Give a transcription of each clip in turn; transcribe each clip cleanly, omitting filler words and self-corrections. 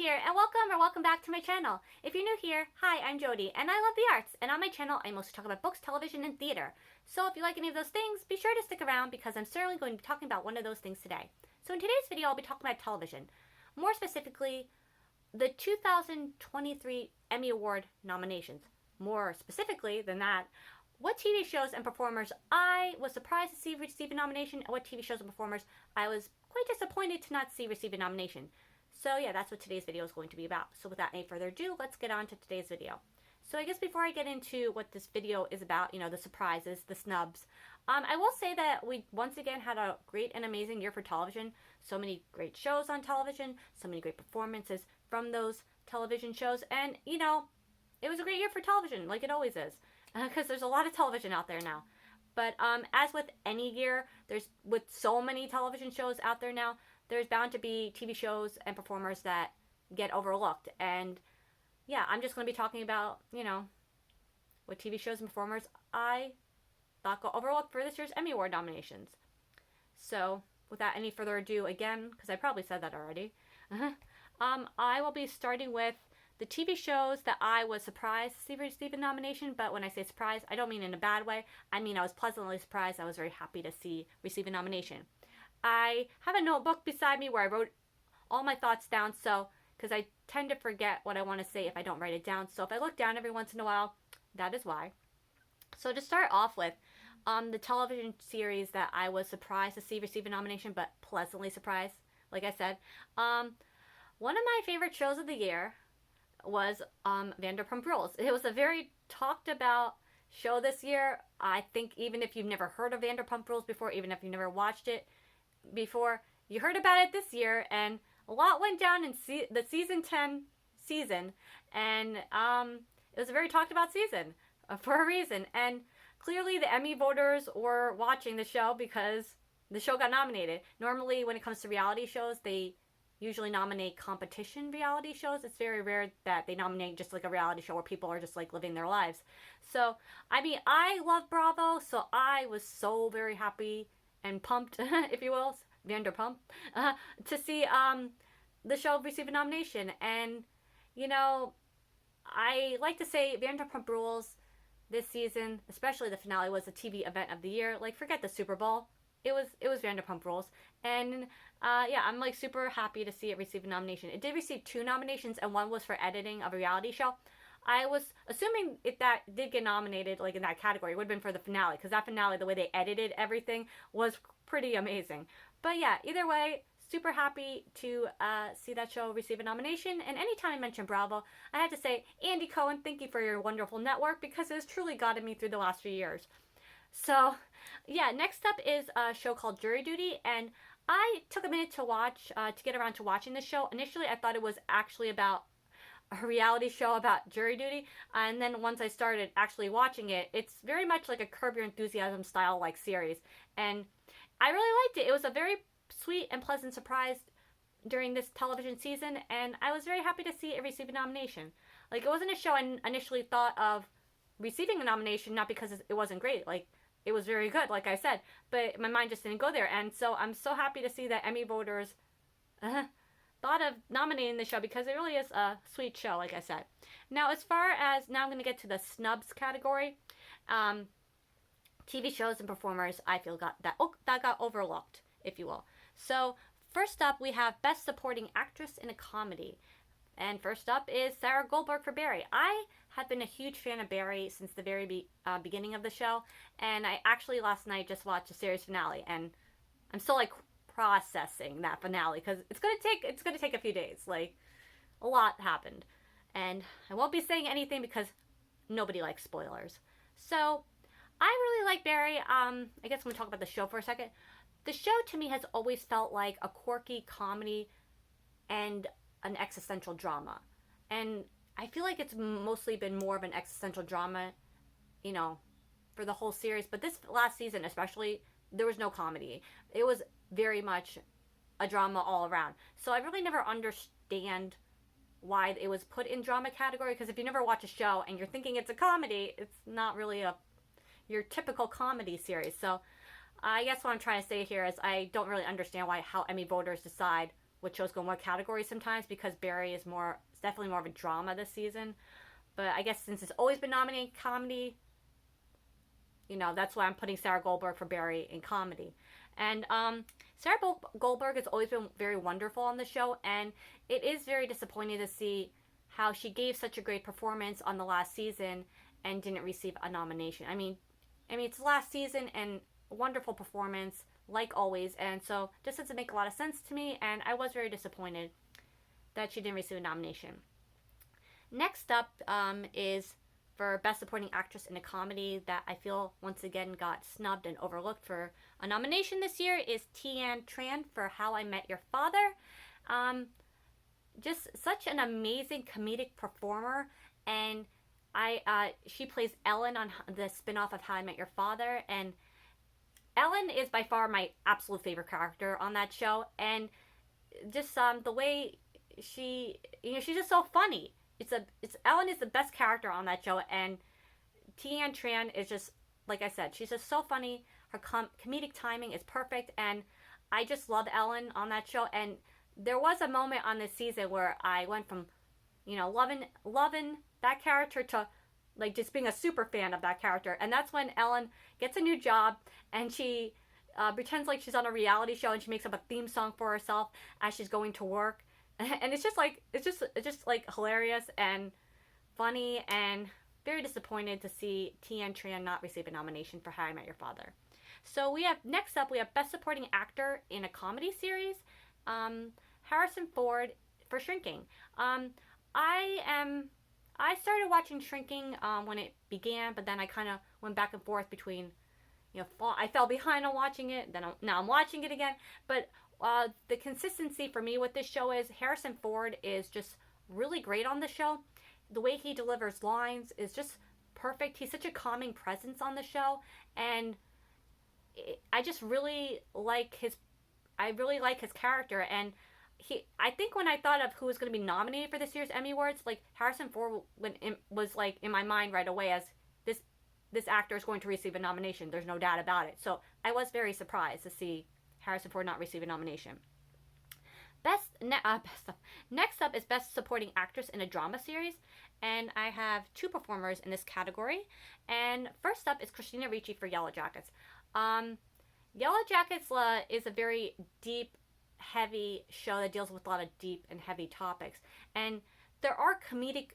here, and welcome back to my channel. If you're new here, hi, I'm Jody, and I love the arts, and on my channel I mostly talk about books, television, and theater. So if you like any of those things, be sure to stick around because I'm certainly going to be talking about one of those things today. So in today's video, I'll be talking about television. More specifically, the 2023 Emmy Award nominations. More specifically than that, what TV shows and performers I was surprised to see receive a nomination, and what TV shows and performers I was quite disappointed to not see receive a nomination. So yeah, that's what today's video is going to be about. So without any further ado, let's get on to today's video. So I guess before I get into what this video is about, the surprises, the snubs, I will say that we once again had a great and amazing year for television. So many great shows on television, so many great performances from those television shows, and it was a great year for television, like it always is, because there's a lot of television out there now. But as with any year, with so many television shows out there now, there's bound to be TV shows and performers that get overlooked. And yeah, I'm just going to be talking about, what TV shows and performers I thought got overlooked for this year's Emmy Award nominations. So without any further ado, again, because I probably said that already, I will be starting with the TV shows that I was surprised to receive a nomination. But when I say surprised, I don't mean in a bad way. I mean I was pleasantly surprised. I was very happy to receive a nomination. I have a notebook beside me where I wrote all my thoughts down, so because I tend to forget what I want to say if I don't write it down. So if I look down every once in a while, that is why. So to start off with, the television series that I was surprised to receive a nomination, but pleasantly surprised, like I said, one of my favorite shows of the year was Vanderpump Rules. It was a very talked about show this year. I think even if you've never heard of Vanderpump Rules before, even if you've never watched it before, you heard about it this year, and a lot went down in the season 10 season, and it was a very talked about season for a reason. And clearly the Emmy voters were watching the show because the show got nominated. Normally when it comes to reality shows, they usually nominate competition reality shows. It's very rare that they nominate just like a reality show where people are just like living their lives. So I mean, I love Bravo, so I was so very happy and pumped, if you will, Vanderpump, to see the show receive a nomination. And I like to say Vanderpump Rules this season, especially the finale, was the TV event of the year. Like, forget the Super Bowl. It was Vanderpump Rules. And yeah, I'm like super happy to see it receive a nomination. It did receive 2 nominations, and one was for editing of a reality show. I was assuming if that did get nominated, like in that category, it would have been for the finale, because that finale, the way they edited everything, was pretty amazing. But yeah, either way, super happy to see that show receive a nomination. And anytime I mention Bravo, I have to say, Andy Cohen, thank you for your wonderful network, because it has truly gotten me through the last few years. So yeah, next up is a show called Jury Duty, and I took a minute to watch, to get around to watching this show. Initially, I thought it was actually about a reality show about jury duty, and then once I started actually watching it, it's very much like a Curb Your Enthusiasm style like series, and I really liked it. It was a very sweet and pleasant surprise during this television season, and I was very happy to see it receive a nomination. Like, it wasn't a show I initially thought of receiving a nomination, not because it wasn't great, like, it was very good, like I said, but my mind just didn't go there. And so I'm so happy to see that Emmy voters thought of nominating the show, because it really is a sweet show, like I said. Now, as far as, now I'm going to get to the snubs category. TV shows and performers I feel that got overlooked, if you will. So first up, we have Best Supporting Actress in a Comedy. And first up is Sarah Goldberg for Barry. I have been a huge fan of Barry since the very beginning of the show, and I actually last night just watched the series finale, and I'm still like processing that finale, because it's gonna take a few days. Like, a lot happened, and I won't be saying anything because nobody likes spoilers. So I really like Barry. I guess I'm gonna talk about the show for a second. The show to me has always felt like a quirky comedy and an existential drama, and I feel like it's mostly been more of an existential drama, for the whole series. But this last season especially, there was no comedy. It was very much a drama all around. So I really never understand why it was put in drama category, because if you never watch a show and you're thinking it's a comedy, it's not really your typical comedy series. So I guess what I'm trying to say here is I don't really understand how Emmy voters decide what shows go in what category sometimes, because Barry is more, it's definitely more of a drama this season. But I guess since it's always been nominated comedy, you know, that's why I'm putting Sarah Goldberg for Barry in comedy. And Sarah Goldberg has always been very wonderful on the show, and it is very disappointing to see how she gave such a great performance on the last season and didn't receive a nomination. I mean, it's last season and wonderful performance, like always, and so just doesn't make a lot of sense to me, and I was very disappointed that she didn't receive a nomination. Next up is for Best Supporting Actress in a Comedy that I feel once again got snubbed and overlooked for a nomination this year is Tian Tran for How I Met Your Father. Just such an amazing comedic performer, and she plays Ellen on the spinoff of How I Met Your Father, and Ellen is by far my absolute favorite character on that show, and just the way she's just so funny. Ellen is the best character on that show, and Tian Tran is just, like I said, she's just so funny. Her comedic timing is perfect, and I just love Ellen on that show. And there was a moment on this season where I went from, loving that character to like just being a super fan of that character, and that's when Ellen gets a new job and she pretends like she's on a reality show, and she makes up a theme song for herself as she's going to work. And it's just hilarious and funny, and very disappointed to see Tian Tran not receive a nomination for How I Met Your Father. So next up we have Best Supporting Actor in a Comedy Series, Harrison Ford for Shrinking. I started watching Shrinking when it began, but then I kind of went back and forth between, I fell behind on watching it, now I'm watching it again, but the consistency for me with this show is Harrison Ford is just really great on the show. The way he delivers lines is just perfect. He's such a calming presence on the show, and I just really like his character. And I think when I thought of who was going to be nominated for this year's Emmy Awards, like Harrison Ford was like in my mind right away as this actor is going to receive a nomination. There's no doubt about it. So I was very surprised to see Harrison Ford not receive a nomination. Next up is Best Supporting Actress in a Drama Series, and I have two performers in this category. And first up is Christina Ricci for Yellowjackets. Yellowjackets is a very deep, heavy show that deals with a lot of deep and heavy topics, and there are comedic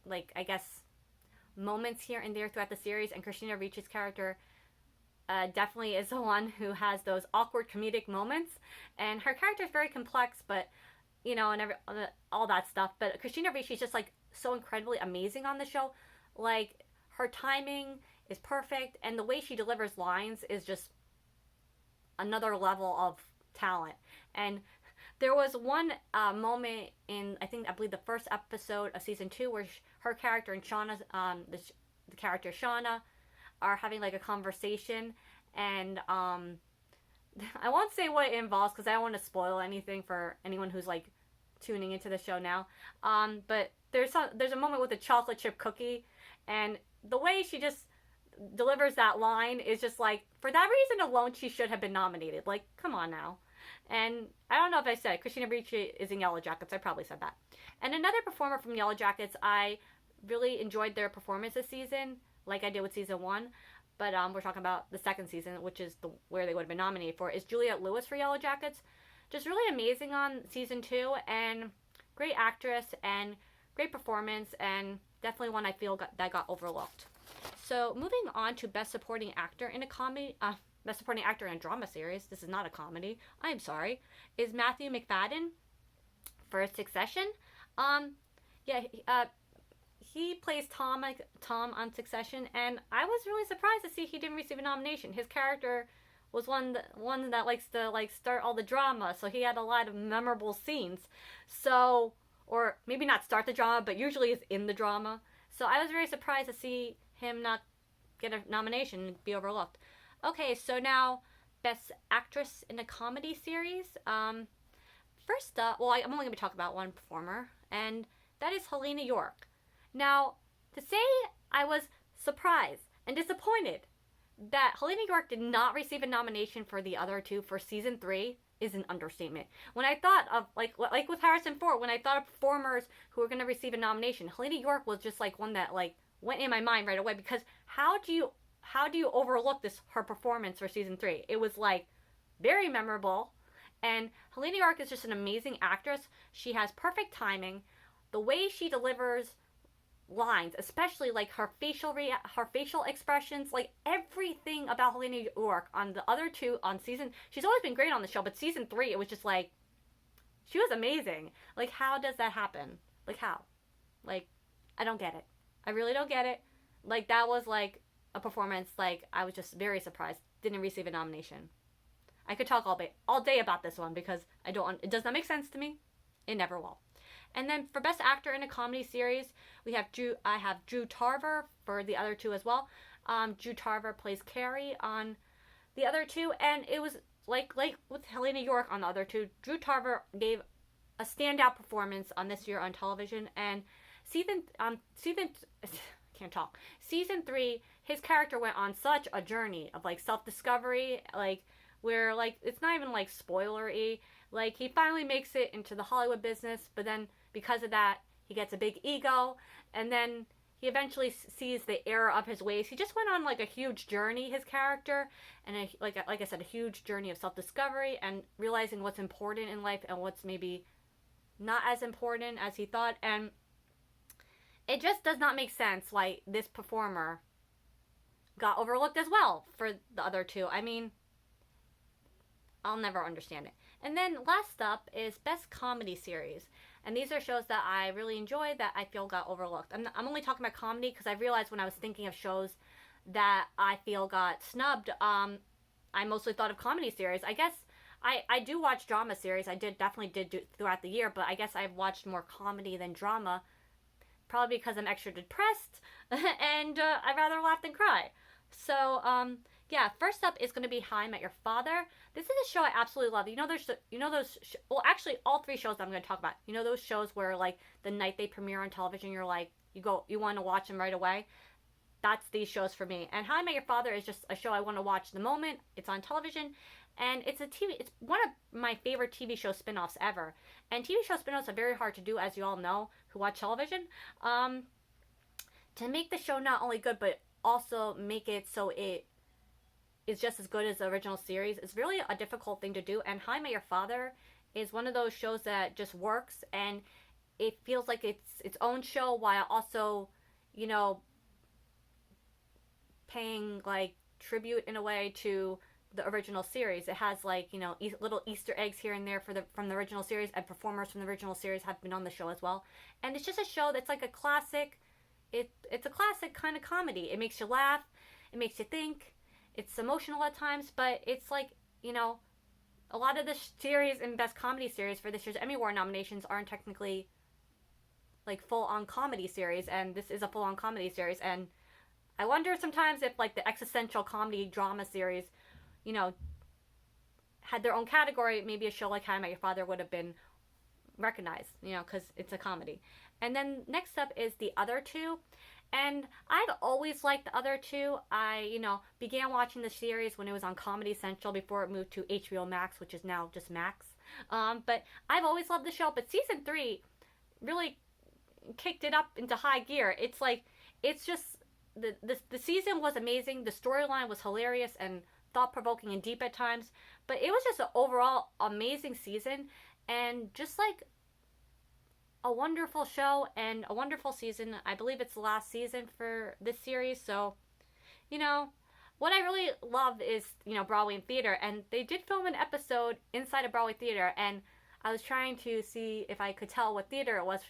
like I guess moments here and there throughout the series, and Christina Ricci's character definitely is the one who has those awkward comedic moments, and her character is very complex, but and all that stuff. But Christina Ricci is just like so incredibly amazing on the show. Like her timing is perfect, and the way she delivers lines is just another level of talent. And there was one moment in I believe the first episode of season 2 where her character and Shauna's the character Shauna are having like a conversation, and I won't say what it involves because I don't want to spoil anything for anyone who's like tuning into the show now. But there's a moment with a chocolate chip cookie, and the way she just delivers that line is just like, for that reason alone, she should have been nominated. Like, come on now. And I don't know if I said Christina Ricci is in Yellowjackets. I probably said that. And another performer from Yellowjackets, I really enjoyed their performance this season, like I did with season 1. But we're talking about the second season, which is where they would have been nominated for, is Juliette Lewis for Yellowjackets. Just really amazing on season 2, and great actress and great performance, and definitely one I feel that got overlooked. So moving on to Best Supporting Actor in a Comedy, Best Supporting Actor in a Drama Series. This is not a comedy. I'm sorry. Is Matthew McFadden for Succession. He plays Tom on Succession, and I was really surprised to see he didn't receive a nomination. His character was one that likes to like start all the drama, so he had a lot of memorable scenes. So, or maybe not start the drama, but usually is in the drama. So I was very surprised to see him not get a nomination and be overlooked. Okay, so now Best Actress in a Comedy Series. First up, I'm only going to be talking about one performer, and that is Helena York. Now, to say I was surprised and disappointed that Helena York did not receive a nomination for the other two for season 3, is an understatement. When I thought of like with Harrison Ford, when I thought of performers who were going to receive a nomination, Helena York was just like one that like went in my mind right away, because how do you overlook this her performance for season 3? It was like very memorable, and Helena York is just an amazing actress. She has perfect timing. The way she delivers lines, especially like her facial expressions, like everything about Helena York on the other two on season. She's always been great on the show, but season 3, it was just like she was amazing. Like, how does that happen? Like, how? Like, I don't get it. I really don't get it. Like, that was like a performance. Like, I was just very surprised. Didn't receive a nomination. I could talk all day about this one because it does not make sense to me. It never will. And then for Best Actor in a Comedy Series, I have Drew Tarver for the other two as well. Drew Tarver plays Carrie on the other two, and it was like with Helena York on the other two, Drew Tarver gave a standout performance on this year on television. And season 3, his character went on such a journey of like self-discovery, like where like it's not even like spoilery. Like, he finally makes it into the Hollywood business, but then because of that, he gets a big ego, and then he eventually sees the error of his ways. He just went on like a huge journey, his character, and like I said, a huge journey of self-discovery and realizing what's important in life and what's maybe not as important as he thought. And it just does not make sense why this performer got overlooked as well for the other two. I mean, I'll never understand it. And then last up is Best Comedy Series. And these are shows that I really enjoy that I feel got overlooked. I'm only talking about comedy because I realized when I was thinking of shows that I feel got snubbed, I mostly thought of comedy series. I guess I do watch drama series. I definitely did do throughout the year, but I guess I've watched more comedy than drama. Probably because I'm extra depressed and I'd rather laugh than cry. So, yeah, first up is going to be How I Met Your Father. This is a show I absolutely love. Well, actually, all 3 shows that I'm going to talk about. You know those shows where, like, the night they premiere on television, you're like, you want to watch them right away? That's these shows for me. And How I Met Your Father is just a show I want to watch the moment it's on television. And it's one of my favorite TV show spin-offs ever. And TV show spin-offs are very hard to do, as you all know, who watch television. To make the show not only good, but also make it so it is just as good as the original series is really a difficult thing to do. And How I Met Your Father is one of those shows that just works, and it feels like it's its own show while also, paying like tribute in a way to the original series. It has like, little Easter eggs here and there from the original series, and performers from the original series have been on the show as well. And it's just a show that's like a classic. It's a classic kind of comedy. It makes you laugh. It makes you think. It's emotional at times, but it's like, a lot of the series and Best Comedy Series for this year's Emmy Award nominations aren't technically like full-on comedy series, and this is a full-on comedy series. And I wonder sometimes if like the existential comedy drama series, had their own category, maybe a show like How I Met Your Father would have been recognized, because it's a comedy. And then next up is The Other Two. And I've always liked The Other Two. I, began watching the series when it was on Comedy Central before it moved to HBO Max, which is now just Max. But I've always loved the show. But season 3 really kicked it up into high gear. It's like, it's just, the season was amazing. The storyline was hilarious and thought-provoking and deep at times. But it was just an overall amazing season. And just like a wonderful show and a wonderful season. I believe it's the last season for this series. So, what I really love is, Broadway and theater. And they did film an episode inside a Broadway theater. And I was trying to see if I could tell what theater it was,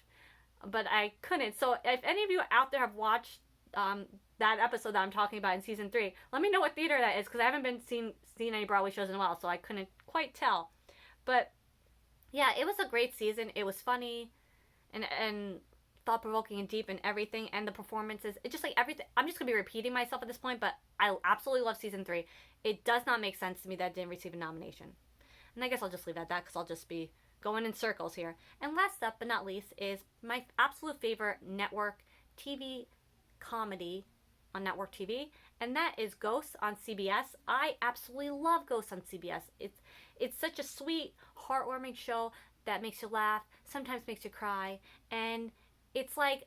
but I couldn't. So if any of you out there have watched that episode that I'm talking about in season 3, let me know what theater that is, because I haven't been seen any Broadway shows in a while, so I couldn't quite tell. But yeah, it was a great season. It was funny and thought-provoking and deep and everything, and the performances, it's just like everything. I'm just gonna be repeating myself at this point, but I absolutely love season 3. It does not make sense to me that it didn't receive a nomination, and I guess I'll just leave it at that, because I'll just be going in circles here. And last up but not least is my absolute favorite network TV comedy on network TV, and that is Ghosts on CBS. I absolutely love Ghosts on CBS. it's such a sweet, heartwarming show that makes you laugh, sometimes makes you cry, and it's like,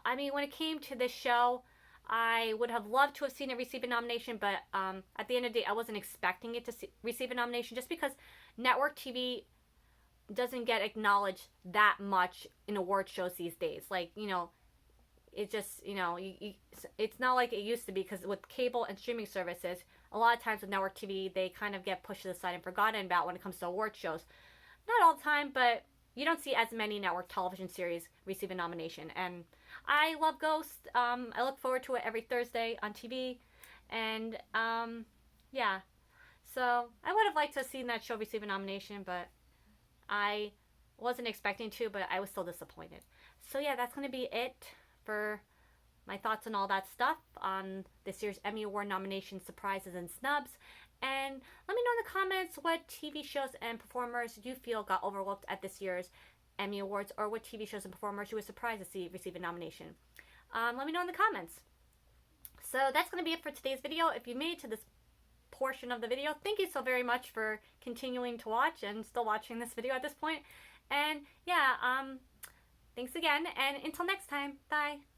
I mean, when it came to this show, I would have loved to have seen it receive a nomination, but at the end of the day, I wasn't expecting it to receive a nomination just because network TV doesn't get acknowledged that much in award shows these days. Like, it just, it's not like it used to be, because with cable and streaming services, a lot of times with network TV, they kind of get pushed to the side and forgotten about when it comes to award shows. Not all the time, but you don't see as many network television series receive a nomination. And I love Ghost. I look forward to it every Thursday on TV. And yeah. So I would have liked to have seen that show receive a nomination, but I wasn't expecting to, but I was still disappointed. So yeah, that's going to be it for my thoughts on all that stuff on this year's Emmy Award nominations, surprises, and snubs. And let me know in the comments what TV shows and performers you feel got overlooked at this year's Emmy Awards, or what TV shows and performers you were surprised to see receive a nomination. Let me know in the comments. So that's going to be it for today's video. If you made it to this portion of the video, thank you so very much for continuing to watch and still watching this video at this point. And yeah, thanks again, and until next time, bye.